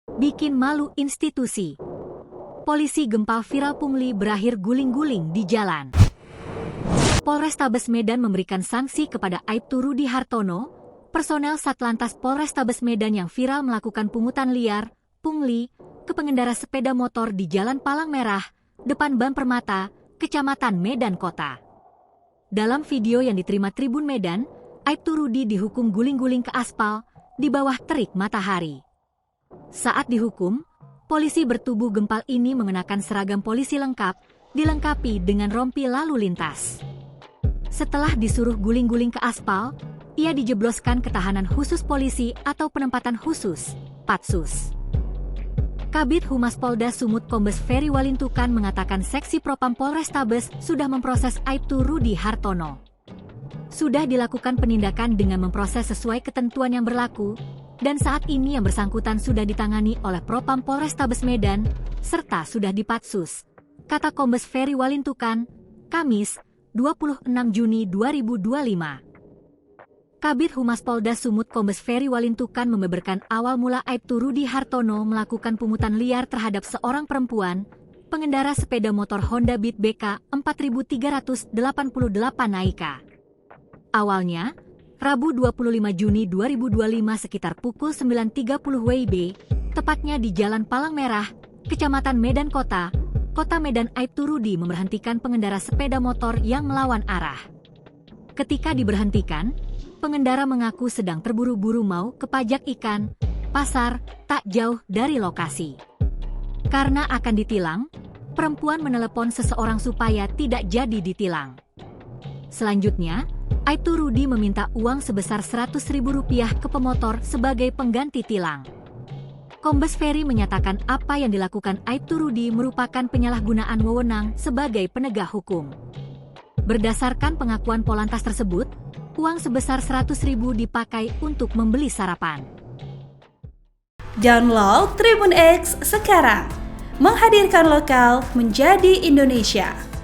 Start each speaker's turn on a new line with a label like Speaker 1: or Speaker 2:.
Speaker 1: Bikin malu institusi. Polisi gempal viral pungli berakhir guling-guling di jalan. Polrestabes Medan memberikan sanksi kepada Aibtu Rudi Hartono, personel Satlantas Polrestabes Medan yang viral melakukan pungutan liar, pungli, ke pengendara sepeda motor di Jalan Palang Merah, depan Bank Permata, Kecamatan Medan Kota. Dalam video yang diterima Tribun Medan, Aibtu Rudi dihukum guling-guling ke aspal di bawah terik matahari. Saat dihukum, polisi bertubuh gempal ini mengenakan seragam polisi lengkap, dilengkapi dengan rompi lalu lintas. Setelah disuruh guling-guling ke aspal, ia dijebloskan ke tahanan khusus polisi atau penempatan khusus, Patsus. Kabid Humas Polda Sumut Kombes Ferry Walintukan mengatakan Seksi Propam Polrestabes sudah memproses Aibtu Rudi Hartono. Sudah dilakukan penindakan dengan memproses sesuai ketentuan yang berlaku, dan saat ini yang bersangkutan sudah ditangani oleh Propam Polrestabes Medan, serta sudah dipatsus, kata Kombes Ferry Walintukan, Kamis, 26 Juni 2025. Kabid Humas Polda Sumut Kombes Ferry Walintukan membeberkan awal mula Aibtu Rudi Hartono melakukan pungutan liar terhadap seorang perempuan, pengendara sepeda motor Honda Beat BK 4388 Naika. Awalnya, Rabu 25 Juni 2025 sekitar pukul 9.30 WIB, tepatnya di Jalan Palang Merah, Kecamatan Medan Kota, Kota Medan, Aibtu Rudi memberhentikan pengendara sepeda motor yang melawan arah. Ketika diberhentikan, pengendara mengaku sedang terburu-buru mau ke pajak ikan, pasar, tak jauh dari lokasi. Karena akan ditilang, perempuan menelepon seseorang supaya tidak jadi ditilang. Selanjutnya, Aibtu Rudi meminta uang sebesar Rp100.000 ke pemotor sebagai pengganti tilang. Kombes Ferry menyatakan apa yang dilakukan Aibtu Rudi merupakan penyalahgunaan wewenang sebagai penegak hukum. Berdasarkan pengakuan Polantas tersebut, uang sebesar Rp100.000 dipakai untuk membeli sarapan.
Speaker 2: Download Tribun X sekarang, menghadirkan lokal menjadi Indonesia.